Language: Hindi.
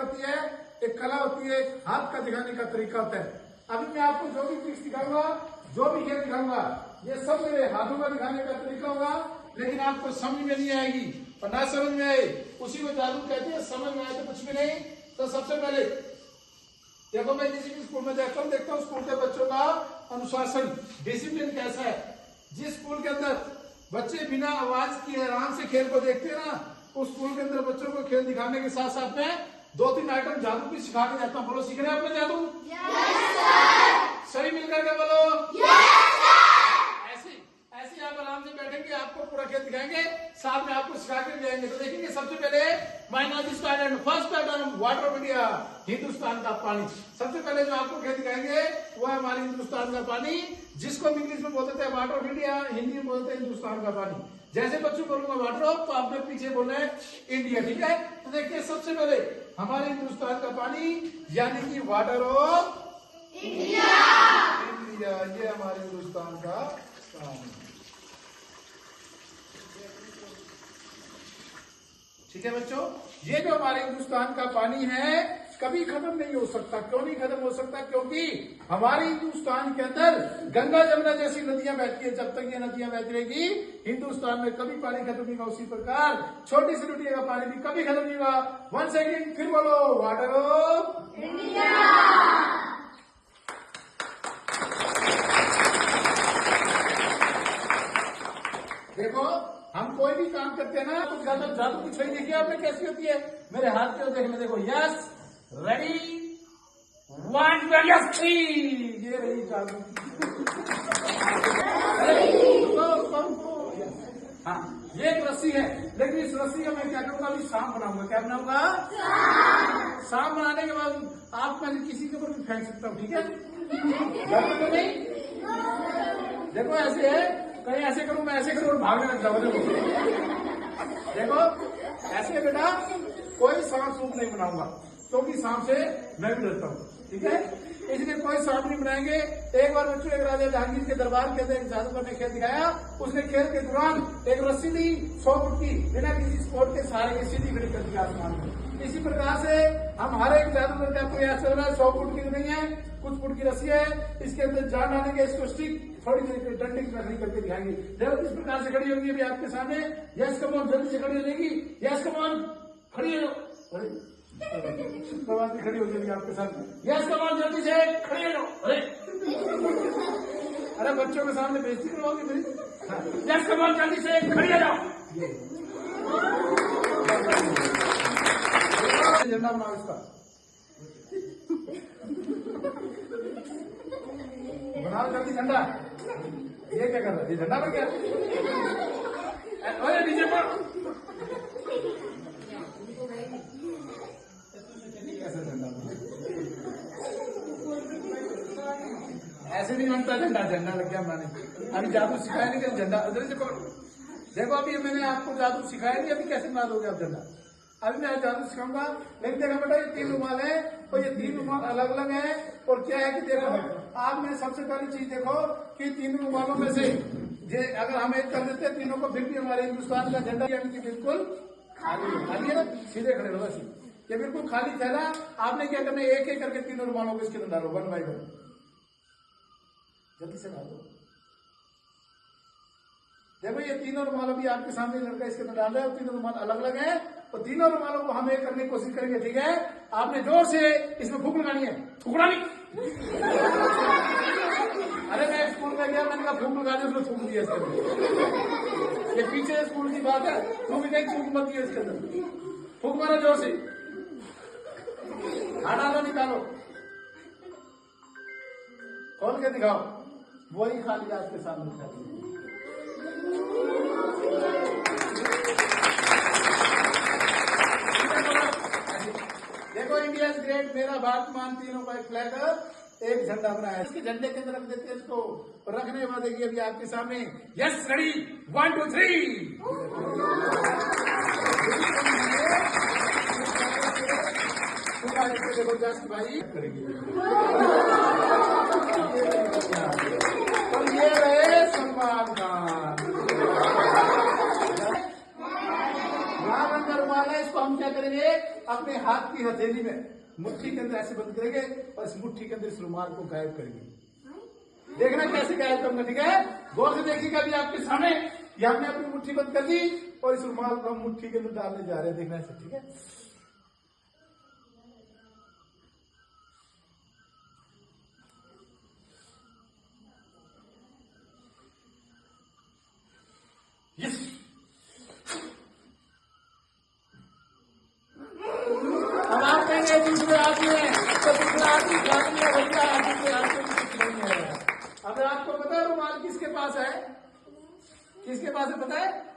होती है, एक कला होती है, एक हाथ का दिखाने का तरीका होता है। अभी मैं आपको जो भी ट्रिक्स दिखाऊंगा, जो भी खेल दिखाऊंगा, ये सब मेरे हाथों का दिखाने का तरीका होगा, लेकिन आपको समझ में नहीं आएगी और ना समझ में आए उसी को जादू कहते हैं। समझ में आए तो कुछ भी नहीं। तो सबसे पहले देखो, मैं किसी भी स्कूल में देखता हूँ स्कूल के बच्चों का अनुशासन, डिसिप्लिन कैसा है। जिस स्कूल के अंदर बच्चे बिना आवाज किए आराम से खेल को देखते हैं ना, उस स्कूल के अंदर बच्चों को खेल दिखाने के साथ साथ में 2-3 आइटम जादू भी सिखा के जाता हूँ। बोलो, सीख रहे हैं अपने जादू? सभी मिलकर के बोलो। ऐसे आप आराम से बैठेंगे, आपको पूरा खेल दिखाएंगे, साथ में आपको सिखा के जाएंगे। तो देखेंगे सबसे पहले my not started first pattern water of India, Hindustan का पानी। सबसे पहले जो आपको खेल दिखाएंगे वो है हमारे हिंदुस्तान का पानी, जिसको हम इंग्लिश में बोलते थे वाटर ऑफ इंडिया, हिंदी में बोलते हैं हिंदुस्तान का पानी। जैसे बच्चों बोलूंगा वाटर ऑफ, तो आपने पीछे बोलना है इंडिया, ठीक है? तो देखिए सबसे पहले हमारे हिंदुस्तान का पानी यानी कि वाटर ऑफ इंडिया, ये हमारे हिंदुस्तान का पानी, ठीक है बच्चों? ये जो हमारे हिंदुस्तान का पानी है कभी खत्म नहीं हो सकता। क्यों नहीं खत्म हो सकता? क्योंकि हमारे हिंदुस्तान के अंदर गंगा जमुना जैसी नदियां बहती है। जब तक ये नदियां बहती रहेगी हिंदुस्तान में कभी पानी खत्म नहीं होगा। उसी प्रकार छोटी सी लुटिया का पानी भी कभी खत्म नहीं होगा। 1 सेकेंड, फिर बोलो, वाटर ऑफ इंडिया। देखो, हम कोई भी काम करते हैं ना, कुछ जादू की छड़ी देखिए आपने कैसी होती है। मेरे हाथ के देखने देखो, यस रेडी 1 2 3, ये रही जादू। हाँ, ये एक रस्सी है, लेकिन इस रस्सी का मैं क्या करूंगा, अभी सांप बनाऊंगा। क्या बनाऊंगा? सांप बनाने के बाद आप मैं किसी के ऊपर भी फेंक सकता हूँ, ठीक है? तो नहीं, देखो ऐसे है, कहीं ऐसे करूं, मैं ऐसे करूं और भागने लग जाऊं। देखो ऐसे बेटा, कोई सांप सूप नहीं बनाऊंगा, क्योंकि सांप से मैं भी डरता हूँ, ठीक है? इसलिए कोई सांप नहीं बनाएंगे। एक बार बच्चों, एक राजा जहांगीर के दरबार के अंदर एक जादूगर ने खेल दिखाया। उसने खेल के दौरान एक रस्सी ली 100 फुट की, बिना किसी स्पोर्ट के सहारे की सीधी खड़ी कर दिया आसमान में। इसी प्रकार से हम हर एक जादूगर का कोई ऐसा हो रहा है 100 फुट की नहीं है, कुछ फुट की रस्सी है, इसके अंदर जान डालेंगे, इसको स्टिक थोड़ी देर डंडे की लकड़ी करके दिखाएंगे। जब इस प्रकार से खड़ी होगी अभी आपके सामने, यस कम ऑन, जल्दी से खड़ी हो जाएगी, यस कम ऑन, खड़ी हो, खड़ी हो जाएगी आपके सामने, यस कम ऑन, जल्दी से खड़ी हो जाओ। अरे बच्चों के सामने बेइज्जती करवाओगे मेरी? यस कम ऑन, जल्दी से खड़ी हो जाओ। झंडा बनाओ इसका, बनाओ जल्दी झंडा। ये क्या कर रहा है? ये झंडा बन गया। अरे नीचे पर कैसे झंडा बना? ऐसे नहीं बनता झंडा, झंडा लग गया बनाने। अभी जादू सिखाया नहीं कि झंडा उधर से पकड़ो। देखो अभी मैंने आपको जादू सिखाया नहीं, अभी कैसे बना दोगे आप झंडा? अभी मैं जादू सिखाऊंगा, लेकिन देखा बेटा ये 3 रुमाल है और ये 3 रुमाल अलग अलग है। और क्या है कि देखो आप, मैं सबसे पहली चीज देखो कि 3 रुमालों में से अगर हम एक कर देते हैं तीनों को, फिर भी हमारे हिंदुस्तान का झंडा यानी कि बिल्कुल खाली है ना। सीधे खड़े हो, ये बिल्कुल खाली थैला। आपने क्या करना है, एक एक करके 3 रुमालों को इसके अंदर डालो, 1 बाय 1, जल्दी से डालो। देखो ये 3 रुमाल भी आपके सामने लड़का इसके अंदर डाल रहा है, और 3 रुमाल अलग अलग है, और 3 रुमालों को हम एक करने की कोशिश करेंगे, ठीक है? आपने जोर से इसमें फूंक लगानी है, फूंकना नहीं। अरे मैं स्कूल में गया, मैंने कहा फूंक लगा दी, उसने फूंक दिया इसके अंदर। ये पीछे स्कूल की बात है, फूंक नहीं, फूंक मत दिया इसके अंदर, फूंक मारो जोर से, डालो, निकालो, खोल के दिखाओ, वही खाली आपके सामने। देखो इंडिया इज ग्रेट, मेरा भारत मान, तीनों का एक फ्लैग, एक झंडा बनाया है। इसके झंडे के अंदर रख देते हैं इसको, रखने के बाद देखिए अभी आपके सामने, यस रेडी 1 2 3। देखो जस्ट भाई करेंगे, और ये रहे सलमान खान। लाल रंग का रुमाल है, इसको हम क्या करेंगे, अपने हाथ की हथेली में मुट्ठी के अंदर ऐसे बंद करेंगे और इस मुट्ठी के अंदर इस रुमाल को गायब करेंगे। देखना कैसे गायब करना, ठीक है? गौर से देखिएगा अभी आपके सामने ये हमने अपनी मुट्ठी बंद कर दी और इस रुमाल को हम मुट्ठी के अंदर डालने जा रहे हैं। देखना ऐसे, ठीक है? यस। अब आप कहेंगे दूसरे आदमी है तो दूसरा आदमी भैया दूसरे आदमी कुछ नहीं है। अब आपको पता है रुमाल किसके पास है? किसके पास है पता है?